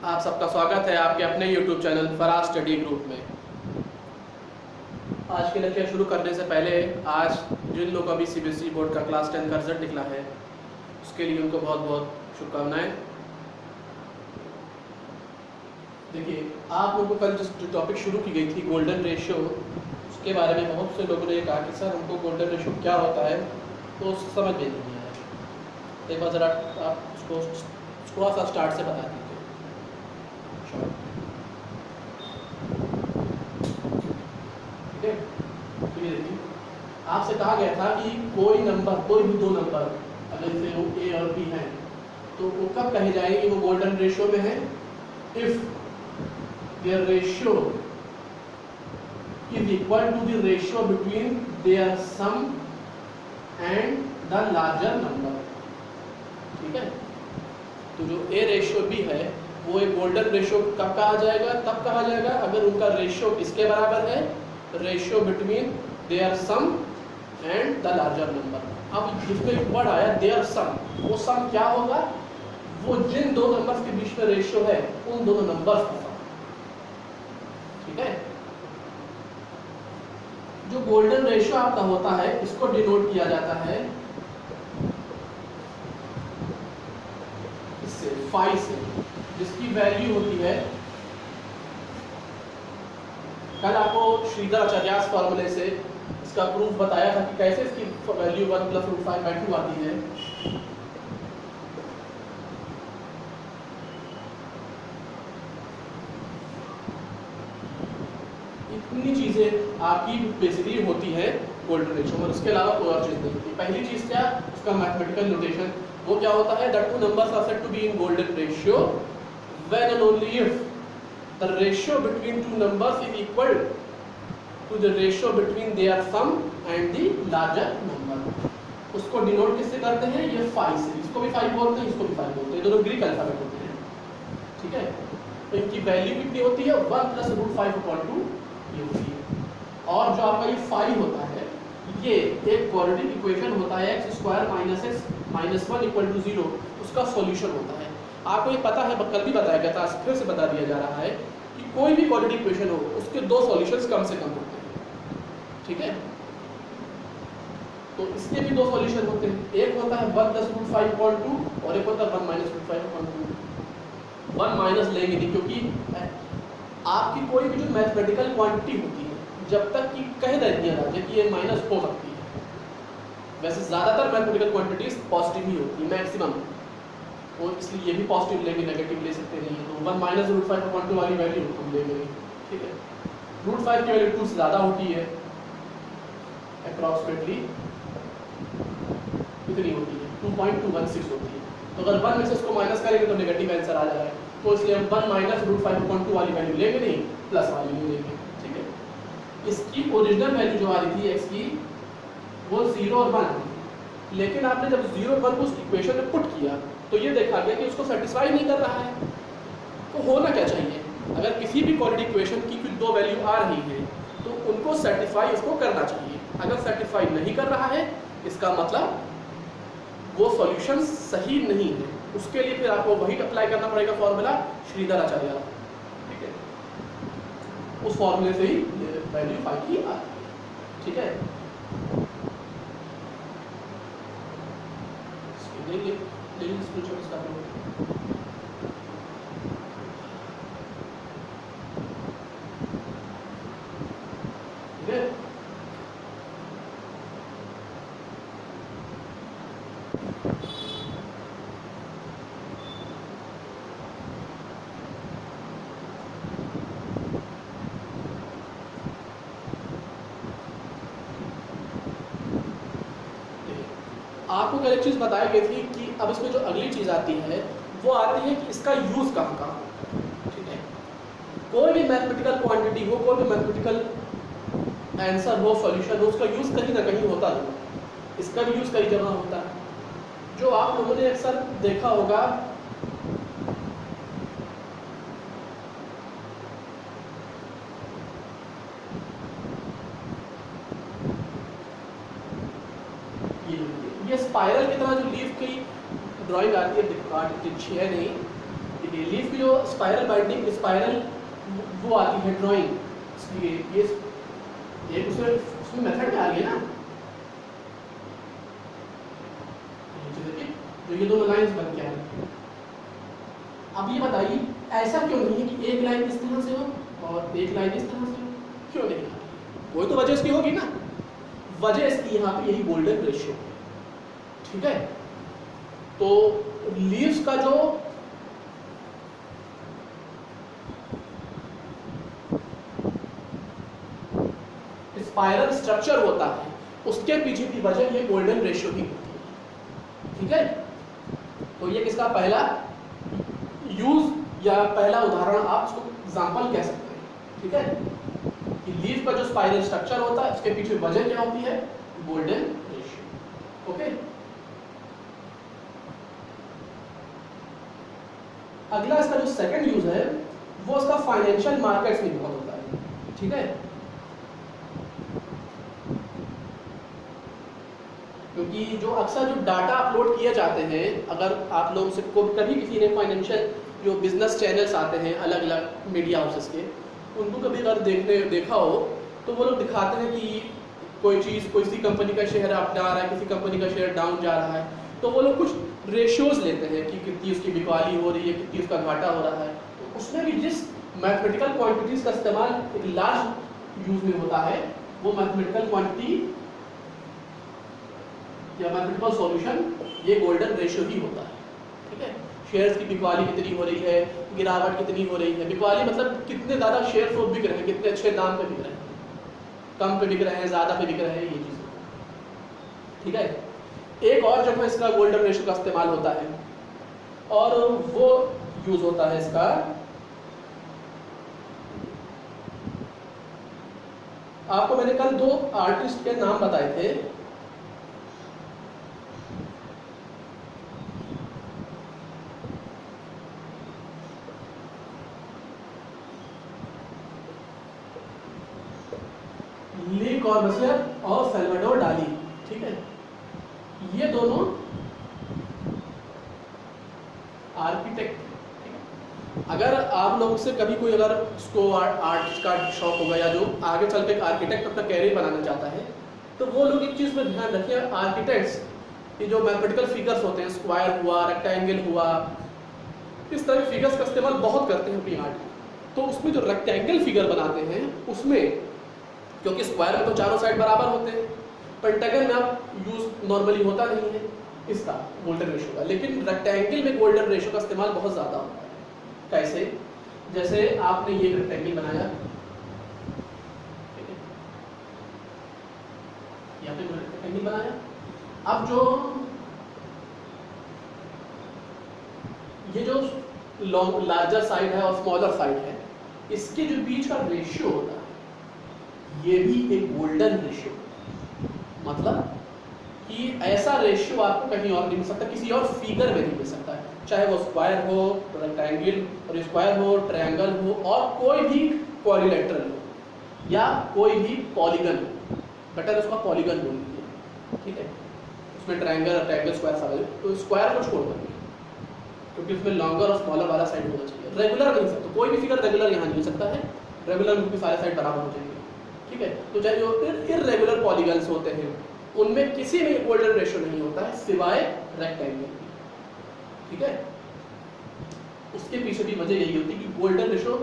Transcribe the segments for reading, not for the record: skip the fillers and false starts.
आप सबका स्वागत है आपके अपने YouTube channel Faraz study group में। आज के लेक्चर शुरू करने से पहले आज जिन लोगों का भी CBSE बोर्ड का क्लास 10 का रिजल्ट निकला है उसके लिए उनको बहुत बहुत शुभकामनाएं। देखिए, आप लोगों को कल जो टॉपिक शुरू की गई थी गोल्डन रेशियो, उसके बारे में बहुत से लोगों ने कहा कि सर हमको गोल्डन रेशियो क्या होता है तो समझ में नहीं आया। एक बार ज़रा आप उसको थोड़ा सा स्टार्ट से बता दीजिए। ठीक है, तो ये देखिए, आपसे कहा गया था कि कोई नंबर, कोई भी दो नंबर अगर जैसे वो A और B हैं तो वो कब कहे जाएंगे कि वो गोल्डन रेशियो में है? If their ratio is equal to the ratio between their sum and the larger number। ठीक है, तो जो A रेशियो B है वो एक गोल्डन रेशियो कब कहा जाएगा? तब कहा जाएगा अगर उनका रेशियो किसके बराबर है? Ratio between their sum and the larger number. अब जिसमें एक वर्ड आया देयर सम, वो सम क्या होगा? वो जिन दो नंबर्स के बीच में रेशियो है उन दोनों नंबर्स का सम। ठीक है, जो गोल्डन रेशियो आपका होता है इसको डिनोट किया जाता है इससे, फाई से, जिसकी वैल्यू होती है, कल आपको श्रीधर आचार्य फॉर्मूले से इसका प्रूफ बताया था कि कैसे इसकी वैल्यू 1 + √5/2 आती है। इतनी चीजें आपकी बेसिकली होती है गोल्डन रेशियो में, उसके अलावा कोई और चीज नहीं होती। पहली चीज क्या? उसका मैथमेटिकल नोटेशन, वो क्या होता है? The two numbers are said to be in golden ratio when and only if the ratio between two numbers is equal to the ratio between their sum and the larger number। उसको denote किससे करते हैं? ये phi से। इसको भी phi बोलते हैं, इसको भी फाई बोलते हैं, दोनों ग्रीक अल्फाबेट होते हैं। ठीक है, तो इनकी वैल्यू कितनी होती है? 1 + √5/2 ये होती है। और जो आपका ये फाई होता है ये एक क्वाड्रेटिक इक्वेशन होता है, x² - x - 1 = 0, उसका सॉल्यूशन होता है। आपको ये पता है, कल भी बताया गया था, फिर से बता दिया जा रहा है कि कोई भी क्वाड्रेटिक इक्वेशन हो उसके दो सॉल्यूशंस कम से कम होते हैं। ठीक है, तो इसके भी दो सॉल्यूशन होते हैं, एक होता है 1 + √5/2 और एक होता है 1 - √5/2। 1 माइनस लेंगे नहीं, क्योंकि आपकी कोई भी जो मैथमेटिकल क्वांटिटी होती है जब तक कि कह दिया जाए कि ये माइनस हो सकती है, वैसे ज़्यादातर मैथमेटिकल क्वांटिटीज पॉजिटिव ही होती है मैक्सिमम, और इसलिए ये भी पॉजिटिव लेंगे, नेगेटिव ले सकते नहीं है। तो 1 - √5/2 वाली वैल्यू हम लेंगे नहीं। ठीक है, √5 की वैल्यू 2 से ज़्यादा होती है, अप्रॉक्सीमेटली कितनी होती है? 2.216 होती है। तो अगर 1 में से इसको माइनस करेंगे तो नेगेटिव आंसर आ जाएगा, तो इसलिए हम 1 - √5/2 वाली वैल्यू लेंगे नहीं, प्लस वाली नहीं लेंगे। ठीक है, इसकी ओरिजिनल वैल्यू जो आ रही थी x की वो 0 और 1, लेकिन आपने जब 0 और 1 को उस इक्वेशन में पुट किया तो ये देखा गया कि उसको सेटिस्फाई नहीं कर रहा है। तो होना क्या चाहिए? अगर किसी भी क्वाड्रेटिक इक्वेशन की कुछ दो वैल्यू आ रही है तो उनको सेटिस्फाई उसको करना चाहिए। अगर सेटिस्फाई नहीं कर रहा है इसका मतलब वो सॉल्यूशन सही नहीं है। उसके लिए फिर आपको वही अप्लाई करना पड़ेगा फॉर्मूला श्रीधर आचार्य। ठीक है, उस फॉर्मूले से ही वैल्यू फाइंड की आती है। ठीक है, लेकिन स्क्रीनशॉट इसका ठीक है। आपको कल एक चीज़ बताई गई थी कि अब इसमें जो अगली चीज़ आती है वो आती है कि इसका यूज़ कहाँ कहाँ। ठीक है, कोई भी मैथमेटिकल क्वांटिटी हो, कोई भी मैथमेटिकल आंसर हो, सॉल्यूशन हो, उसका यूज़ कहीं ना कहीं होता है। इसका भी यूज़ कई जगह होता है। जो आप लोगों ने अक्सर देखा होगा ये स्पाइरल की तरह जो लीफ की ड्राइंग आती है, तिरछी है नहीं, देखिए लीफ की जो स्पाइरल बाइंडिंग स्पाइरल वो आती है ड्राइंग, इसलिए ये उसमें मेथड में आ गई ना, जो ये दोनों लाइंस बन के आ रही। अब ये बताइए ऐसा क्यों नहीं है कि एक लाइन इस तरह से हो और एक लाइन इस तरह से हो, क्यों नहीं? वही तो वजह इसकी होगी ना, वजह इसकी यहाँ पे यही गोल्डन रेशियो, ठीक है। तो लीव्स का जो स्पाइरल स्ट्रक्चर होता है उसके पीछे की वजह ये गोल्डन रेशियो ही होती है, ठीक है। तो ये किसका पहला यूज या पहला उदाहरण आप इसको एग्जांपल कह सकते हैं, ठीक है, कि लीफ का जो स्पाइरल स्ट्रक्चर होता है उसके पीछे वजह क्या होती है? Golden ratio, okay. अगला इसका जो सेकंड यूज है वो इसका फाइनेंशियल मार्केट्स में बहुत होता है, ठीक है, क्योंकि जो अक्सर जो डाटा अपलोड किए जाते हैं, अगर आप लोग से कभी किसी ने फाइनेंशियल जो बिजनेस चैनल्स आते हैं अलग अलग मीडिया हाउसेस के, उनको कभी अगर देखा हो तो वो लोग दिखाते हैं कि कोई चीज़ कोई सी कंपनी का शेयर अप जा रहा है, किसी कंपनी का शेयर डाउन जा रहा है, तो वो लोग कुछ रेशियोज लेते हैं कि कितनी उसकी बिकवाली हो रही है, कितनी उसका घाटा हो रहा है। तो उसमें भी जिस मैथमेटिकल क्वांटिटीज़ का इस्तेमाल एक लार्ज यूज में होता है वो मैथमेटिकल क्वांटिटी या मैथमेटिकल सॉल्यूशन ये गोल्डन रेशियो ही होता है, ठीक है। शेयर्स की बिकवाली कितनी हो रही है, गिरावट कितनी हो रही है, बिकवाली मतलब कितने ज़्यादा शेयर वो बिक रहे हैं, कितने अच्छे दाम पे बिक रहे हैं, कम पे बिक रहे हैं, ज़्यादा पे बिक रहे हैं, ये चीज़, ठीक है। एक और जगह इसका गोल्डन रेशियो का इस्तेमाल होता है और वो यूज होता है इसका आपको मैंने कल दो आर्टिस्ट के नाम बताए थे, ली कॉर्बुसियर और सल्वाडोर डाली, ठीक है। ये दोनों आर्किटेक्ट, अगर आप लोगों से कभी कोई अगर उसको आर्ट का शौक होगा या जो आगे चल के आर्किटेक्ट अपना कैरियर बनाना चाहता है, तो वो लोग एक चीज़ में ध्यान रखिए, आर्किटेक्ट्स ये जो मैथमेटिकल फिगर्स होते हैं, स्क्वायर हुआ, रेक्टेंगल हुआ, इस तरह के फिगर्स का इस्तेमाल बहुत करते हैं अपनी आर्ट में। तो उसमें जो रेक्टेंगल फिगर बनाते हैं उसमें, क्योंकि स्क्वायर में तो चारों साइड बराबर होते हैं, पेंटागन में आप यूज नॉर्मली होता नहीं है इसका गोल्डन रेशियो का, लेकिन रेक्टेंगल में गोल्डन रेशियो का इस्तेमाल बहुत ज़्यादा होता है। कैसे? जैसे आपने ये रेक्टेंगल बनाया, यहाँ पे रेक्टेंगल बनाया, अब जो ये जो लार्जर साइड है और स्मॉलर साइड है, इसके जो बीच का रेशियो होता है ये भी एक गोल्डन रेशियो, मतलब कि ऐसा रेशियो आपको कहीं और नहीं मिल सकता, किसी और फिगर में नहीं मिल सकता है, चाहे वो स्क्वायर हो, रेक्टेंगल और स्क्वायर हो, ट्रायंगल हो और कोई भी क्वाड्रिलेटरल हो या कोई भी पॉलीगन हो, बेटर उसका पॉलीगन बोल दीजिए, ठीक है। उसमें ट्रायंगल, रेक्टेंगल, स्क्वायर सब, तो स्क्वायर को छोड़ देंगे क्योंकि उसमें लॉन्गर और स्मॉलर वाला साइड होना चाहिए, रेगुलर नहीं सकता, कोई भी फिगर रेगुलर यहाँ नहीं हो सकता है, रेगुलर क्योंकि सारे साइड बराबर हो जाएंगे, ठीक है। तो चाहे जो इर्रेगुलर पॉलीगन्स होते हैं उनमें किसी में गोल्डन रेशियो नहीं होता है सिवाय रेक्टेंगल, ठीक है। उसके पीछे भी वजह यही होती है कि गोल्डन रेशियो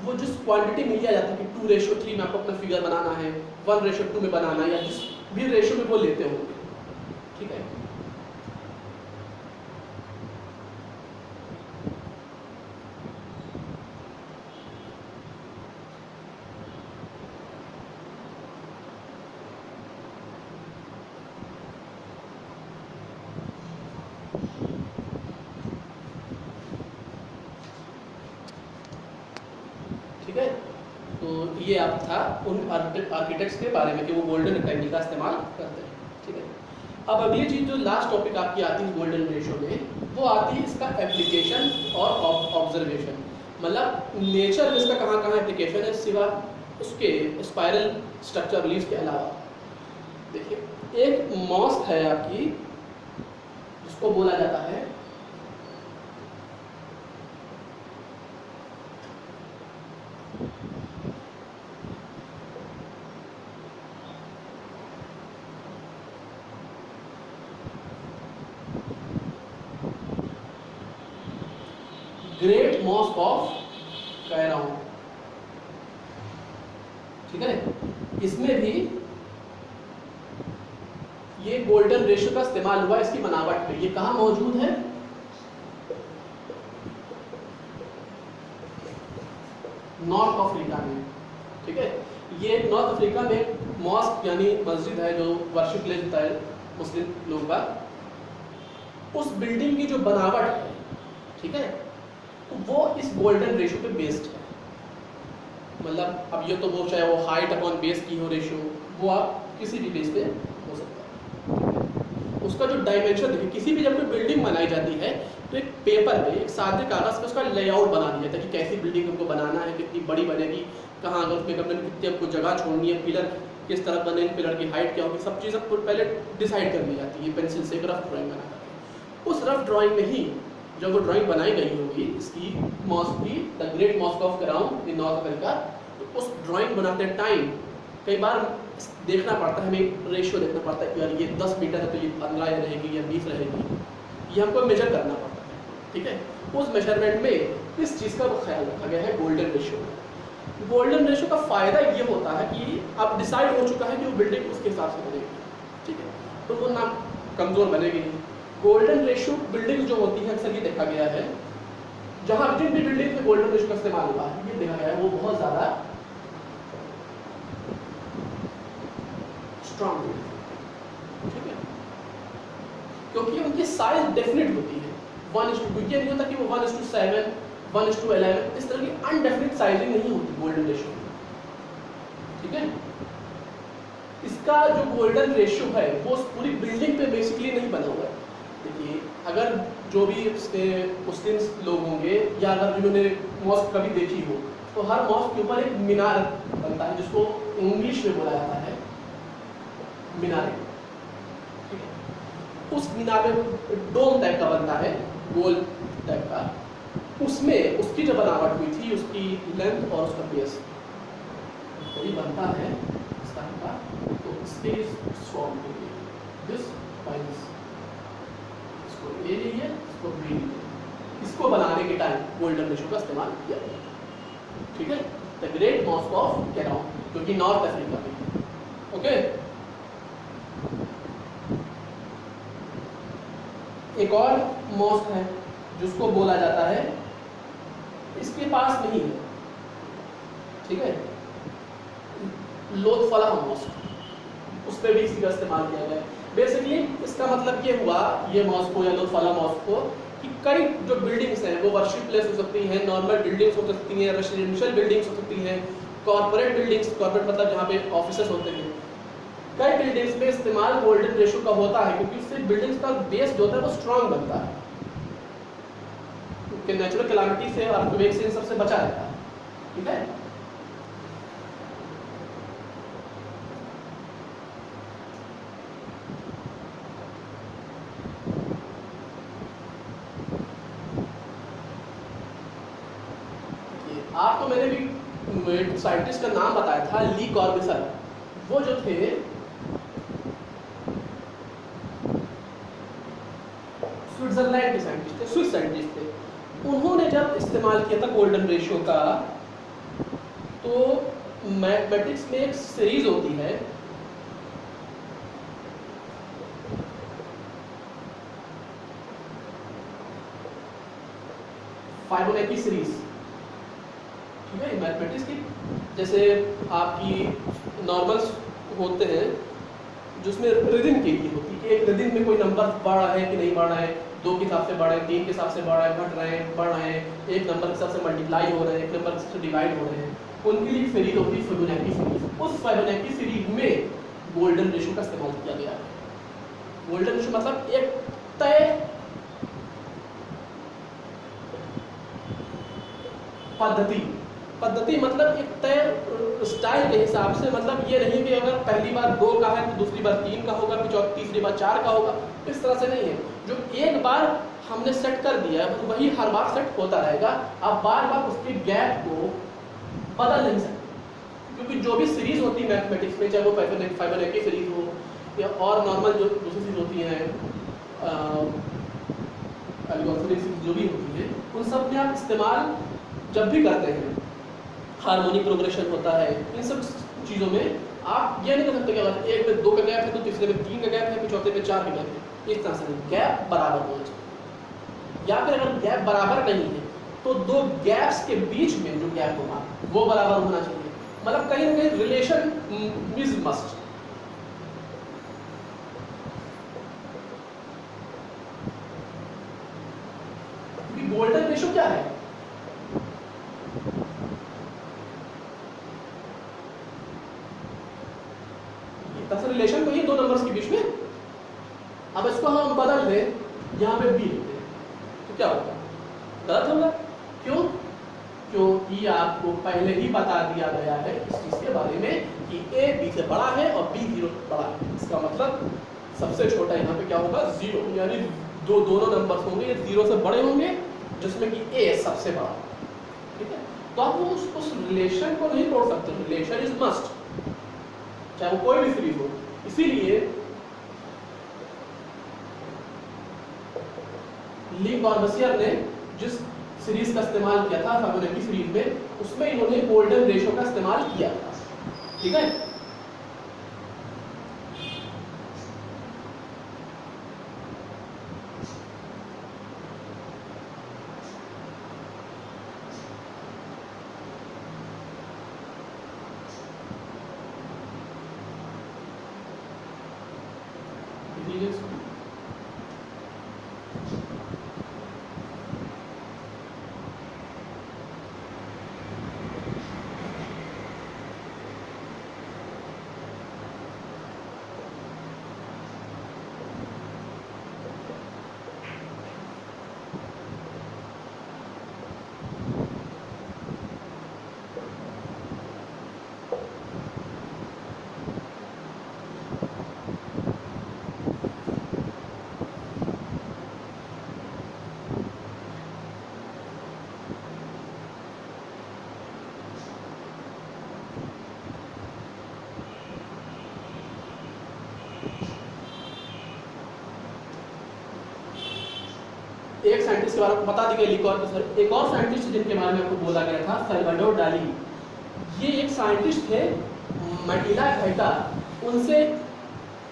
वो जिस क्वांटिटी में लिया जाता है कि 2:3 में आपको अपना फिगर बनाना है, 1:2 में बनाना है, या जिस भी रेशियो में वो लेते होंगे, ठीक है। ठीक है, तो ये आप था उन आर्किटेक्ट्स के बारे में कि वो गोल्डन रेक्टेंगल का इस्तेमाल करते हैं, ठीक है। अब अगली चीज़ जो लास्ट टॉपिक आपकी आती है गोल्डन रेशियो में, वो आती है इसका एप्लीकेशन और ऑब्जर्वेशन, मतलब नेचर में इसका कहाँ कहाँ एप्लीकेशन है सिवा उसके स्पाइरल स्ट्रक्चर लीव्स के अलावा। देखिए एक मॉस्क है आपकी जिसको बोला जाता है ग्रेट मॉस्क ऑफ कैराउन, ठीक है, इसमें भी ये गोल्डन रेशियो का इस्तेमाल हुआ इसकी बनावट पे। ये कहाँ मौजूद है? नॉर्थ अफ्रीका में, ठीक है। ये नॉर्थ अफ्रीका में मॉस्क यानी मस्जिद है जो वर्शिप प्लेस होता है मुस्लिम लोगों का, उस बिल्डिंग की जो बनावट है, ठीक है, वो इस गोल्डन रेशियो पे बेस्ड है। मतलब अब ये तो वो चाहे वो हाइट अपॉन बेस की हो रेशियो, वो आप किसी भी बेस पे हो सकता है। उसका जो डायमेंशन देखिए, किसी भी जब कोई बिल्डिंग बनाई जाती है तो एक पेपर पे, एक सादे कागज पे उसका लेआउट बना दिया जाता है कि कैसी बिल्डिंग हमको बनाना है, कितनी बड़ी बनेगी, कहाँ अगर उसमें कमरे में कितनी हमको जगह छोड़नी है, पिलर किस तरह बनेंगे, पिलर की हाइट क्या होगी, सब चीज़ आपको पहले डिसाइड कर ली जाती है पेंसिल से, एक रफ ड्राइंग बना करके। उस रफ ड्राइंग में ही जब वो ड्राइंग बनाई गई होगी इसकी मॉस्क की, the great mosque of Kairouan in North America, तो उस ड्राइंग बनाते टाइम कई बार देखना पड़ता है, हमें रेशियो देखना पड़ता है कि यार ये 10 मीटर है तो ये 15 रहेगी या 20 रहेगी, ये हमको मेजर करना पड़ता है, ठीक है। उस मेजरमेंट में इस चीज़ का ख्याल रखा गया है गोल्डन रेशियो। गोल्डन रेशियो का फ़ायदा ये होता है कि अब डिसाइड हो चुका है कि वो बिल्डिंग उसके हिसाब से बनेगी, ठीक है, तो वो ना कमज़ोर बनेगी नहीं। गोल्डन रेशियो बिल्डिंग जो होती है, अक्सर ये देखा गया है, जहाँ जिन भी बिल्डिंग में गोल्डन रेशियो का इस्तेमाल हुआ है, ये देखा गया है वो बहुत ज़्यादा स्ट्रॉन्ग होती है, ठीक है, क्योंकि उनकी साइज डेफिनेट होती है। 1:2, ये नहीं होता कि वो 1:7, 1:11, इस तरह की अनडेफिनिट साइजिंग नहीं होती गोल्डन रेशियो, ठीक है। इसका जो गोल्डन रेशियो है वो पूरी बिल्डिंग पे बेसिकली नहीं बना हुआ है। देखिए, अगर जो भी मुस्लिम लोग होंगे या अगर जिन्होंने मॉस्क कभी देखी हो, तो हर मॉस्क के ऊपर एक मीनार बनता है जिसको इंग्लिश में बोला जाता है मीनारे, ठीक है। उस मीनार में डोम टाइप का बनता है, गोल टाइप का, उसमें उसकी जो बनावट हुई थी, उसकी लेंथ और उसका बेस ये बनता है इस तरह का, तो स्पेस फॉर्म के लिए दिस पाइल्स, इसको ले लीजिए, इसको बी लीजिए, इसको बनाने के टाइम गोल्डन रेशियो का इस्तेमाल किया गया, ठीक है। द ग्रेट मॉस्क ऑफ कैराउन, जो कि नॉर्थ अफ्रीका में, ओके। एक और मॉस्क है जिसको बोला जाता है, इसके पास नहीं है, ठीक है, लोथफला मॉस्क, उस पर भी इसी का इस्तेमाल किया गया। बेसिकली इसका मतलब ये हुआ, ये मॉस्क को या लोथफला मॉस्क को, कि कई जो बिल्डिंग्स हैं वो वर्शिप प्लेस हो सकती हैं, नॉर्मल बिल्डिंग्स हो सकती हैं, रेसिडेंशियल बिल्डिंग्स हो सकती हैं, कॉर्पोरेट बिल्डिंग्स, कॉर्पोरेट मतलब जहाँ पे ऑफिसेस होते हैं, कई बिल्डिंग्स में इस्तेमाल गोल्डन रेशियो का होता है, क्योंकि इससे बिल्डिंग्स का बेस जो होता है वो स्ट्रांग बनता है, क्योंकि नेचुरल कैलामिटी से, अर्थक्वेक से, इन सबसे बचा रहता है, ठीक है। आपको मैंने भी साइंटिस्ट का नाम बताया था, ली कॉर्बुसियर। वो जो थे स्विट्जरलैंड के साइंटिस्ट थे, स्विस साइंटिस्ट थे। उन्होंने जब इस्तेमाल किया था गोल्डन रेशियो का, तो मैथमेटिक्स में एक सीरीज होती है, फाइबोनाची सीरीज, ठीक है, मैथमेटिक्स की, जैसे आपकी नॉर्मल्स होते हैं जिसमें रिदम के लिए होती है कि एक रिदम में कोई नंबर बढ़ रहा है कि नहीं बढ़ रहा है, 2 के हिसाब से बढ़ रहे हैं, 3 के हिसाब से बढ़ रहा है, घट रहे हैं, बढ़ रहे हैं, एक नंबर के हिसाब से मल्टीप्लाई हो रहे हैं, एक नंबर के हिसाब से डिवाइड हो रहे हैं, उनके लिए सीरीज होती है फिबोनाची सीरीज। उस फिबोनाची सीरीज में गोल्डन रेशियो का इस्तेमाल किया गया है। गोल्डन रेशियो मतलब एक तय पद्धति मतलब एक तय स्टाइल के हिसाब से, मतलब ये नहीं कि अगर पहली बार 2 का है तो दूसरी बार 3 का होगा, फिर तीसरी बार 4 का होगा, इस तरह से नहीं है। जो एक बार हमने सेट कर दिया है वही हर बार सेट होता रहेगा। आप बार बार उसके गैप को बदल नहीं सकते, क्योंकि जो भी सीरीज होती है मैथमेटिक्स में, चाहे वो फाइबोनाची सीरीज हो या और नॉर्मल जो दूसरी सीरीज होती हैं, एल्गोरिथमिक सीरीज जो भी होती है, उन सब में आप इस्तेमाल जब भी करते हैं, हार्मोनिक प्रोग्रेशन होता है, इन सब चीज़ों में आप ये नहीं कर सकते कि अगर एक में 2 का गैप है तो तीसरे में 3 का गैप है, फिर चौथे में 4 का गैप है, इस तरह से नहीं, गैप बराबर होना चाहिए। या फिर अगर गैप बराबर नहीं है तो 2 गैप्स के बीच में जो गैप होगा वो बराबर होना चाहिए, मतलब कहीं ना कहीं relation is must. Golden ratio क्या है? रिलेशन तो ये 2 नंबर्स के बीच में। अब इसको हम बदल दें, यहां पे बी लिखते हैं तो क्या होगा? गलत होगा। क्यों? क्योंकि आपको पहले ही बता दिया गया है इस चीज के बारे में कि a b से बड़ा है और b 0 से बड़ा है। इसका मतलब सबसे छोटा यहाँ पे क्या होगा? 0, यानी दोनों नंबर्स होंगे ये 0 से बड़े होंगे, जिसमें कि a सबसे बड़ा होगा। ठीक है, तो आप उस रिलेशन को नहीं तोड़ सकते, रिलेशन इज मस्ट, चाहे वो कोई भी सीरीज हो। इसीलिए ली कॉर्बसियर ने जिस सीरीज का इस्तेमाल किया था फाइबोनाची सीरीज में, उसमें इन्होंने गोल्डन रेशियो का इस्तेमाल किया था। ठीक है, एक साइंटिस्ट के बारे में बता दी गई ली कॉर्बसियर। एक और साइंटिस्ट जिनके बारे में आपको बोला गया था, सल्वाडोर डाली। ये एक साइंटिस्ट थे, मैटिला घाइटा, उनसे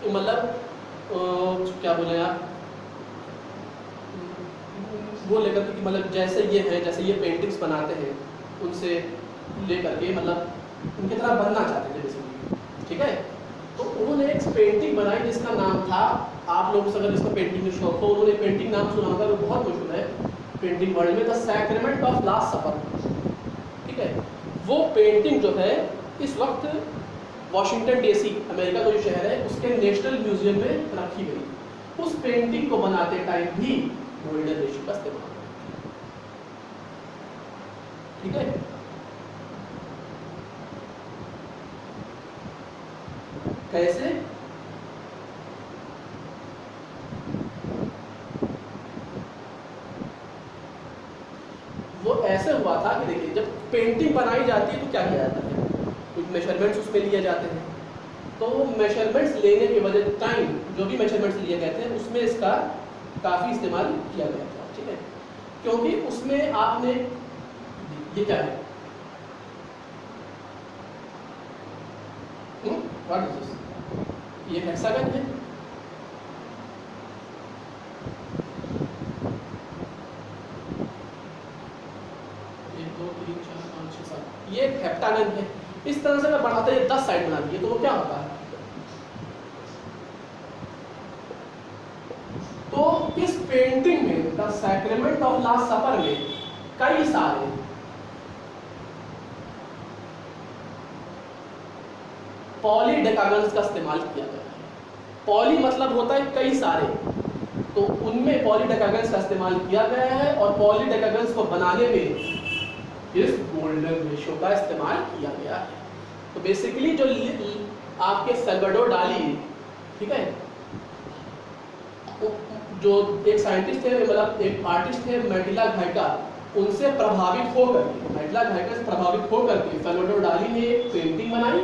मतलब क्या बोले आप, वो लेकर के मतलब जैसे ये है, जैसे ये पेंटिंग्स बनाते हैं, उनसे लेकर के मतलब उनकी तरह बनना चाहते थे बेसिकली। ठीक है, तो उन्होंने एक पेंटिंग बनाई जिसका नाम था, आप लोग अगर इसका पेंटिंग में शौक हो, उन्होंने पेंटिंग नाम सुना होगा, वो बहुत मशहूर है पेंटिंग वर्ल्ड में, द सैक्रेमेंट ऑफ लास्ट सपर। ठीक है, वो पेंटिंग जो है इस वक्त वॉशिंगटन डीसी, अमेरिका का जो शहर है, उसके नेशनल म्यूजियम में रखी गई। उस पेंटिंग को बनाते टाइम भी गोल्डन रेशियो का इस्तेमाल। ठीक है, कैसे? वो ऐसे हुआ था कि देखिए, जब पेंटिंग बनाई जाती है तो क्या किया जाता है, कुछ मेजरमेंट्स उस पर लिए जाते हैं। तो मेजरमेंट्स लेने के वजह टाइम जो भी मेजरमेंट्स लिए गए थे उसमें इसका काफ़ी इस्तेमाल किया गया था। ठीक है, क्योंकि उसमें आपने, ये क्या है, व्हाट इज दिस? ये हेक्सागन है, ये एक हेप्टागन है। इस तरह से मैं बढ़ाते हैं 10 साइड बना दिए तो वो क्या होता है? तो इस पेंटिंग में द सैक्रेमेंट ऑफ लास्ट सपर में कई सारे पॉलीडेकागन्स का इस्तेमाल किया गया है। पॉली मतलब होता है कई सारे, तो उनमें पॉलीडेकागन्स का इस्तेमाल किया गया है और पॉलीडेकागन्स को बनाने में इस गोल्डन रेशियो का इस्तेमाल किया गया है। तो बेसिकली जो आपके सल्वाडोर डाली, ठीक है, जो एक साइंटिस्ट थे, मतलब एक आर्टिस्ट थे मैटिला घाइटा, उनसे प्रभावित होकर के, मैटलैब हैकर से प्रभावित होकर के सल्वाडोर डाली ने एक पेंटिंग बनाई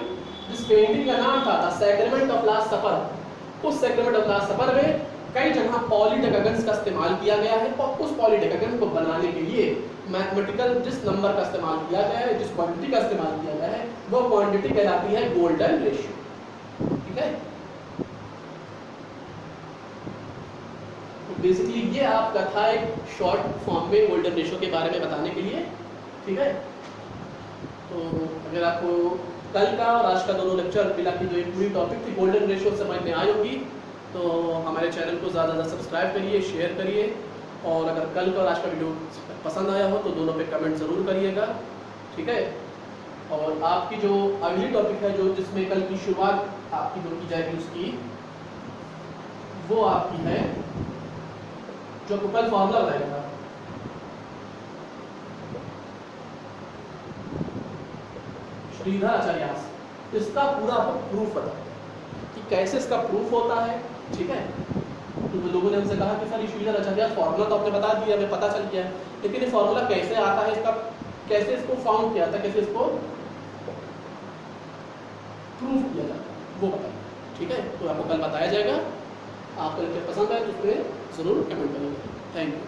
जिस पेंटिंग का नाम था द सैक्रेमेंट ऑफ लास्ट सपर। उस सैक्रेमेंट ऑफ लास्ट सपर में कई जगह पॉलीडेकागन्स का इस्तेमाल किया गया है और उस पॉलीडेकागन को बनाने के लिए मैथमेटिकल जिस नंबर का इस्तेमाल किया गया है, जिस क्वांटिटी का इस्तेमाल किया गया है, वो क्वांटिटी कहलाती है गोल्डन रेशियो। ठीक है, तो बेसिकली ये आपका था एक शॉर्ट फॉर्म में गोल्डन रेशियो के बारे में बताने के लिए। ठीक है, तो अगर आपको कल का और आज का दोनों लेक्चर मिला की जो एक पूरी टॉपिक थी गोल्डन रेशियो समझ में आई होगी, तो हमारे चैनल को ज़्यादा सब्सक्राइब करिए, शेयर करिए, और अगर कल का और आज का वीडियो पसंद आया हो तो दोनों पे कमेंट ज़रूर करिएगा। ठीक है, और आपकी जो अगली टॉपिक है जो जिसमें कल की शुरुआत आपकी जो की जाएगी उसकी वो आपकी है जो कल फॉर्मूला बनाएगा श्रीधर आचार्य, इसका पूरा प्रूफ बताएगा कि कैसे इसका प्रूफ होता है। ठीक है, तो लोगों ने हमसे कहा कि सर श्रीधर आचार्य फार्मूला तो आपने बता दिया, हमें पता चल गया है, लेकिन ये फार्मूला कैसे आता है, इसका कैसे इसको फाउंड किया जाता है, कैसे इसको प्रूफ किया जाता है, वो बताइए। ठीक है, तो आपको कल बताया जाएगा। आपको अगर पसंद आए तो उसमें ज़रूर कमेंट करेंगे। Thank you.